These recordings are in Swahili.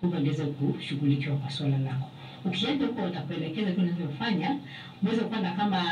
Kwa ndiweze kushughulikiwa kwa swala lako. Ukienda huko utakuelekeza vile unavyofanya, uweze kuwa na kama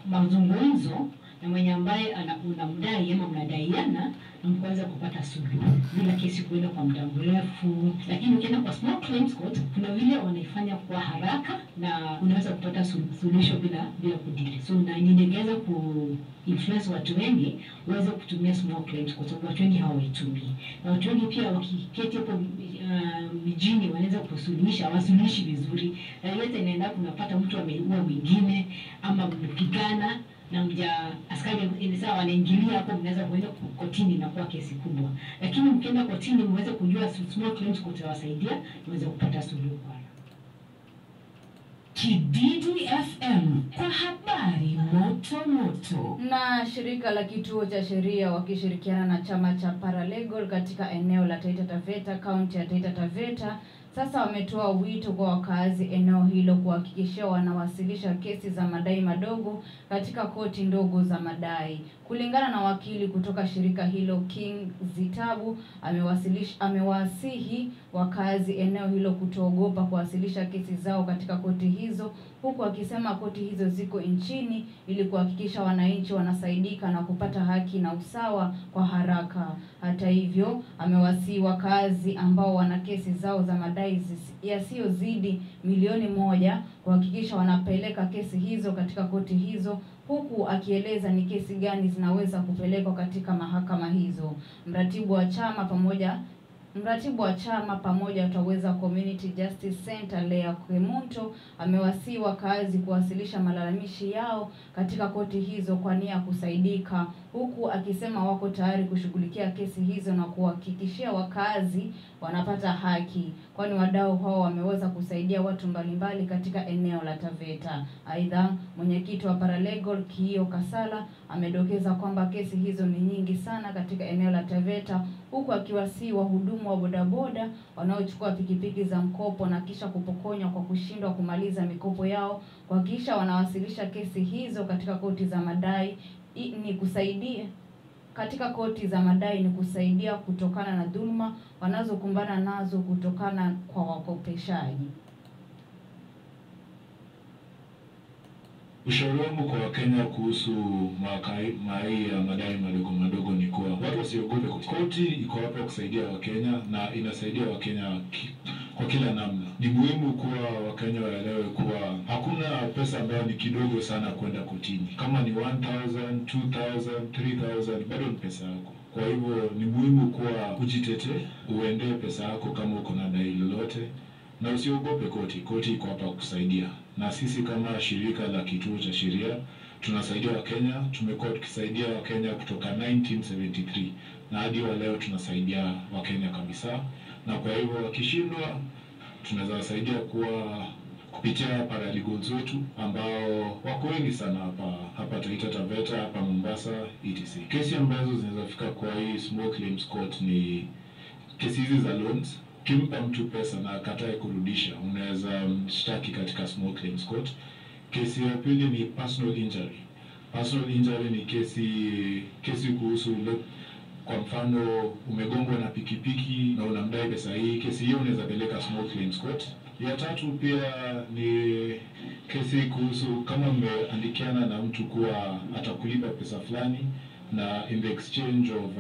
mazungumzo na mwenye ambaye unamdai ama mnadaiana, na mkaweza kupata suluhu bila kesi kuenda kwa muda mrefu. Lakini ukienda kwa small claims court, kuna vile wanaifanya kwa haraka na unaweza kupata suluhisho bila kudili. So na ningeweza influence watu wengi waweze kutumia small claims court, sababu watu wengi hawaitumii. Na watu wengi pia wakiketi hapo mijini wanaweza kusuluhisha, wasuluhishi vizuri. Na yote inaenda kunapata mtu ameua mwingine ama mpigana na askari ni sawa wanaingilia hapo, mnaweza kuenda kotini na kwa kesi kubwa. Lakini mkienda kotini mweze kujua small claims court wasaidia, mweze kupata suluhu. Kididi FM kwa habari moto moto. Na shirika la kituo cha sheria wakishirikiana na chama cha Paralegal katika eneo la Taita Taveta, kaunti ya Taita Taveta, sasa wametoa wito kwa wakazi eneo hilo kuhakikisha wanawasilisha kesi za madai madogo katika koti ndogo za madai. Kulingana na wakili kutoka shirika hilo King Zitabu, amewasihi wakazi eneo hilo kutoogopa kuwasilisha kesi zao katika koti hizo, huku akisema koti hizo ziko nchini ili kuhakikisha wananchi wanasaidika na kupata haki na usawa kwa haraka. Hata hivyo, amewasihi wakazi ambao wana kesi zao za madai yasiyozidi milioni 1 kuhakikisha wanapeleka kesi hizo katika koti hizo, huku akieleza ni kesi gani zinaweza kupelekwa katika mahakama hizo. Mratibu wa chama pamoja utaweza Community Justice Center Lea Kemunto amewasihi wakazi kuwasilisha malalamishi yao katika koti hizo kwa nia kusaidika, huku akisema wako tayari kushughulikia kesi hizo na kuhakikishia wakazi wanapata haki, kwani wadau hao wameweza kusaidia watu mbalimbali katika eneo la Taveta. Aidha, mwenyekiti wa Paralegal Kiyo Kasala amedokeza kwamba kesi hizo ni nyingi sana katika eneo la Taveta, huku akiwasihi wahudumu wa bodaboda wanaochukua pikipiki za mkopo na kisha kupokonywa kwa kushindwa kumaliza mikopo yao kuhakikisha wanawasilisha kesi hizo katika koti za madai ni kusaidia kutokana na dhuluma wanazokumbana nazo kutokana kwa wakopeshaji. Ushauri wangu kwa Wakenya kuhusu mahai ya madai madogo ni kuwa watu wasiogope koti. Koti iko hapa kusaidia Wakenya na inasaidia Wakenya kwa kila namna. Ni muhimu kuwa Wakenya waelewe kuwa hakuna pesa ambayo ni kidogo sana kwenda kotini. Kama ni 1,000, 2,000, 3,000 bado ni pesa yako. Kwa hivyo ni muhimu kuwa ujitete, uende pesa yako kama uko na dai lolote. Na usiogope koti. Koti iko hapa kusaidia. Na sisi kama shirika la kituo cha sheria tunasaidia Wakenya. Tumekuwa tukisaidia Wakenya kutoka 1973 na hadi wa leo tunasaidia Wakenya kabisa. Na kwa hivyo wakishindwa tunaweza wasaidia kupitia paralegals wetu ambao wako wengi sana hapa Taita Taveta, hapa Mombasa, etc. Kesi ambazo zinaweza fika kwa hii small claims court ni kesi hizi za loans. Kimpa mtu pesa na akatae kurudisha, unaweza mshtaki katika small claims court. Kesi ya pili ni personal injury. Personal injury ni kesi kuhusu kwa mfano umegongwa na pikipiki na unamdai pesa hii. Kesi hiyo unaweza peleka small claims court. Ya tatu pia ni kesi kuhusu kama mmeandikiana na mtu kuwa atakulipa pesa fulani na in the exchange of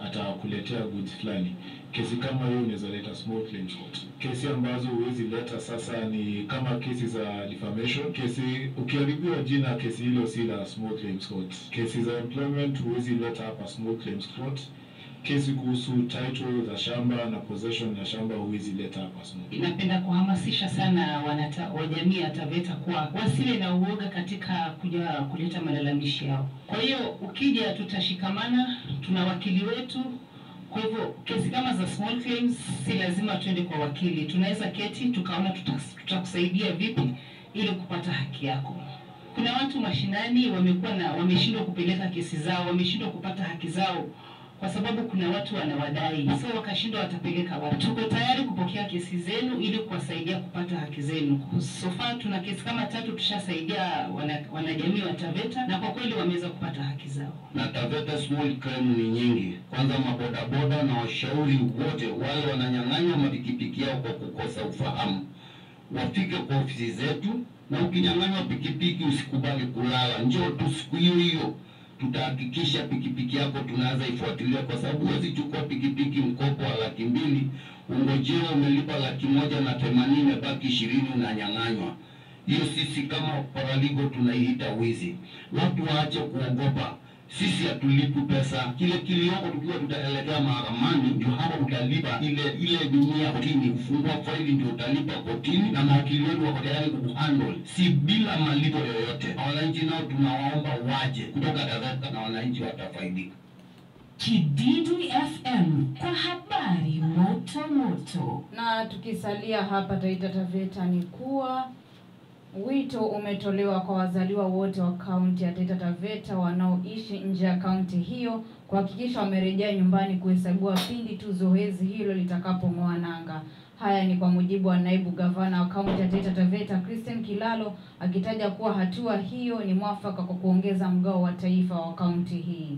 atakuletea goods fulani. Kesi kama hiyo unaweza leta small claims court. Kesi ambazo huwezi leta sasa ni kama kesi za defamation. Kesi ukiharibiwa jina, kesi hilo si la small claims court. Kesi za employment huwezi leta hapa small claims court. Kesi kuhusu title za shamba na possession ya shamba huwezi leta hapa small. Napenda kuhamasisha sana wajamii ya Taveta kwa wasiwe na uoga katika kuja kuleta malalamishi yao. Kwa hiyo ukija tutashikamana, tuna wakili wetu. Kwa hivyo kesi kama za small claims si lazima tuende kwa wakili. Tunaweza keti tukaona tutakusaidia vipi ili kupata haki yako. Kuna watu mashinani wameshindwa kupeleka kesi zao, wameshindwa kupata haki zao kwa sababu kuna watu wanawadai. So wakashindwa watapeleka watu. Tuko tayari kupokea kesi zenu ili kuwasaidia kupata haki zenu. So far tuna kesi kama 3 tushasaidia wanajamii wa Taveta na kwa kweli wameweza kupata haki zao. Na Taveta small claim ni nyingi. Kwanza mabodaboda na washauri wote wale wananyang'anywa mapikipiki kukosa ufahamu wafike kwa ofisi zetu, na ukinyang'anywa pikipiki usikubali kulala, njoo tu siku hiyo. Tutahakikisha pikipiki yako tunaanza ifuatilia, kwa sababu huwezi chukua pikipiki mkopo wa 200,000 ungojea umelipa 180,000 baki 20 unanyang'anywa. Hiyo sisi kama paralegal tunaiita wizi. Watu waache kuogopa. Sisi hatulipi pesa. Kile kilioko tukiwa tutaelekea mahakamani ndio hapo utalipa ile dunia kotini, ufungua faili ndio utalipa kotini, na mawakili wetu wako tayari kuhandle, si bila malipo yoyote. Wananchi nao tunawaomba waje kutoka Taveta na wananchi watafaidika. Kididu FM kwa habari moto moto. Na tukisalia hapa Taita Taveta ni kuwa wito umetolewa kwa wazaliwa wote wa kaunti ya Taita Taveta wanaoishi nje ya kaunti hiyo kuhakikisha wamerejea nyumbani kuhesabiwa pindi tu zoezi hilo litakapong'oa nanga. Haya ni kwa mujibu wa naibu gavana wa kaunti ya Taita Taveta Christian Kilalo, akitaja kuwa hatua hiyo ni mwafaka kwa kuongeza mgao wa taifa wa kaunti hii.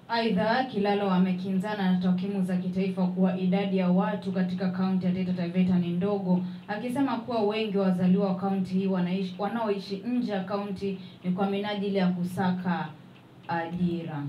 Aidha, Kilalo amekinzana na takwimu za kitaifa kuwa idadi ya watu katika kaunti ya Taita Taveta ni ndogo, akisema kuwa wengi wazaliwa wa kaunti hii wanaoishi nje ya kaunti ni kwa minajili ya kusaka ajira.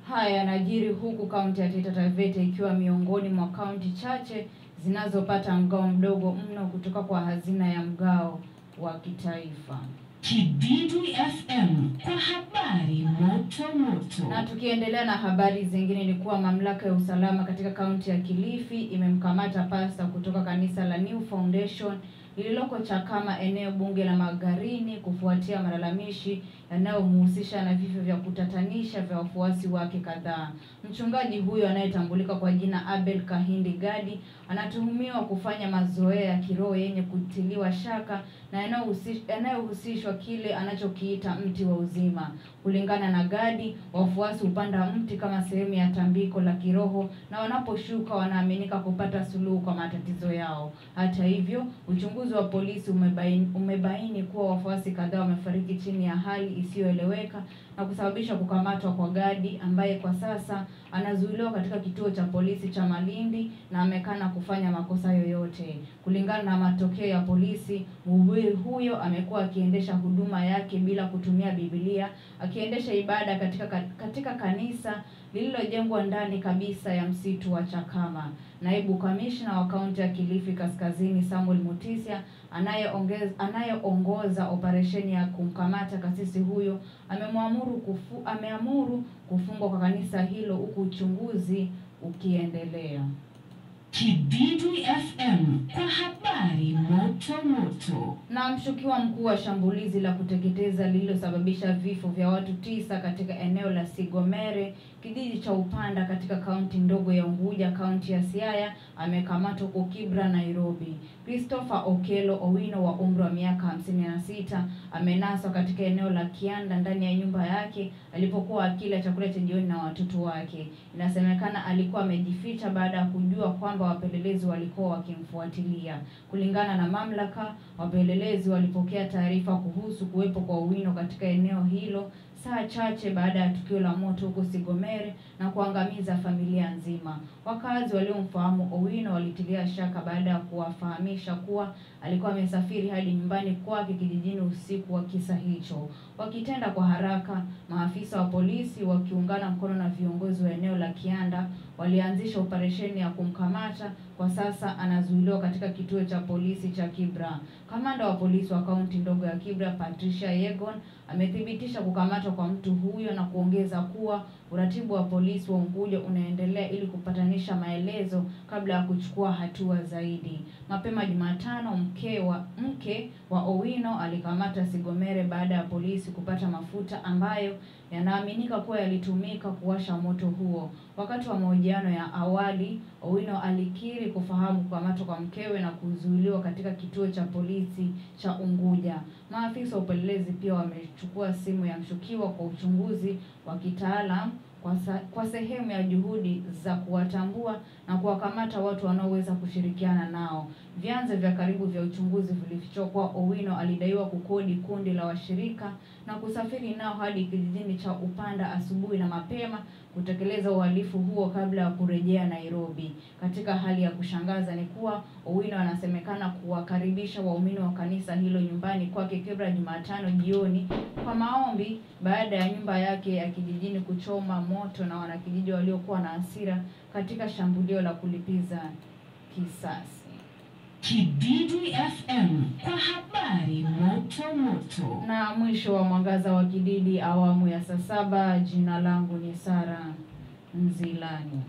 Haya yanajiri huku kaunti ya Taita Taveta ikiwa miongoni mwa kaunti chache zinazopata mgao mdogo mno kutoka kwa hazina ya mgao wa kitaifa. Kididu FM kwa habari moto moto. Na tukiendelea na habari zingine ni kuwa mamlaka ya usalama katika kaunti ya Kilifi imemkamata pasta kutoka kanisa la New Foundation lililoko Chakama, eneo bunge la Magarini, kufuatia malalamishi yanayomhusisha na vifo vya kutatanisha vya wafuasi wake kadhaa. Mchungaji huyo anayetambulika kwa jina Abel Kahindi Gadi anatuhumiwa kufanya mazoea ya kiroho yenye kutiliwa shaka na yanayohusishwa kile anachokiita mti wa uzima. Kulingana na Gadi, wafuasi hupanda mti kama sehemu ya tambiko la kiroho, na wanaposhuka wanaaminika kupata suluhu kwa matatizo yao. Hata hivyo, uchunguzi wa polisi umebaini kuwa wafuasi kadhaa wamefariki chini ya hali isiyoeleweka na kusababisha kukamatwa kwa Gadi, ambaye kwa sasa anazuiliwa katika kituo cha polisi cha Malindi na amekana kufanya makosa yoyote. Kulingana na matokeo ya polisi, mhubiri huyo amekuwa akiendesha huduma yake bila kutumia Biblia, akiendesha ibada katika kanisa lililojengwa ndani kabisa ya msitu wa Chakama. Naibu kamishna wa kaunti ya Kilifi Kaskazini Samuel Mutisia anayeongoza operesheni ya kumkamata kasisi huyo ameamuru kufungwa kwa kanisa hilo huku uchunguzi ukiendelea. Kididu FM kwa habari moto moto. Na mshukiwa mkuu wa shambulizi la kuteketeza lililosababisha vifo vya watu 9 katika eneo la Sigomere, kijiji cha Upanda katika kaunti ndogo ya Unguja, kaunti ya Siaya, amekamatwa huko Kibra, Nairobi. Christopher Okelo Owino wa umri wa miaka 56 amenaswa katika eneo la Kianda ndani ya nyumba yake alipokuwa akila chakula cha jioni na watoto wake. Inasemekana alikuwa amejificha baada ya kujua kwamba wapelelezi walikuwa wakimfuatilia. Kulingana na mamlaka, wapelelezi walipokea taarifa kuhusu kuwepo kwa Owino katika eneo hilo saa chache baada ya tukio la moto huko Sigomere na kuangamiza familia nzima. Wakazi waliomfahamu Owino walitilia shaka baada ya kuwafahamisha kuwa alikuwa amesafiri hadi nyumbani kwake kijijini usiku wa kisa hicho. Wakitenda kwa haraka, maafisa wa polisi wakiungana mkono na viongozi wa eneo la Kianda walianzisha operesheni ya kumkamata. Kwa sasa anazuiliwa katika kituo cha polisi cha Kibra. Kamanda wa polisi wa kaunti ndogo ya Kibra, Patricia Yegon, amethibitisha kukamatwa kwa mtu huyo na kuongeza kuwa uratibu wa polisi wa Unguja unaendelea ili kupatanisha maelezo kabla ya kuchukua hatua zaidi. Mapema Jumatano, mke wa Owino alikamata Sigomere baada ya polisi kupata mafuta ambayo yanaaminika kuwa yalitumika kuwasha moto huo. Wakati wa mahojiano ya awali, Owino alikiri kufahamu kukamatwa kwa mkewe na kuzuiliwa katika kituo cha polisi cha Unguja. Maafisa wa upelelezi pia wamechukua simu ya mshukiwa kwa uchunguzi wa kitaalamu kwa sehemu ya juhudi za kuwatambua na kuwakamata watu wanaoweza kushirikiana nao. Vyanzo vya karibu vya uchunguzi vilifichua kuwa Owino alidaiwa kukodi kundi la washirika na kusafiri nao hadi kijijini cha Upanda asubuhi na mapema kutekeleza uhalifu huo kabla ya kurejea Nairobi. Katika hali ya kushangaza ni kuwa Owino anasemekana kuwakaribisha waumini wa kanisa hilo nyumbani kwake Kibra Jumatano jioni kwa maombi baada ya nyumba yake ya kijijini kuchoma moto na wanakijiji waliokuwa na hasira katika shambulio la kulipiza kisasi. Kididi FM kwa habari moto moto. Na mwisho wa mwangaza wa Kididi awamu ya saa 7. Jina langu ni Sara Nzilani.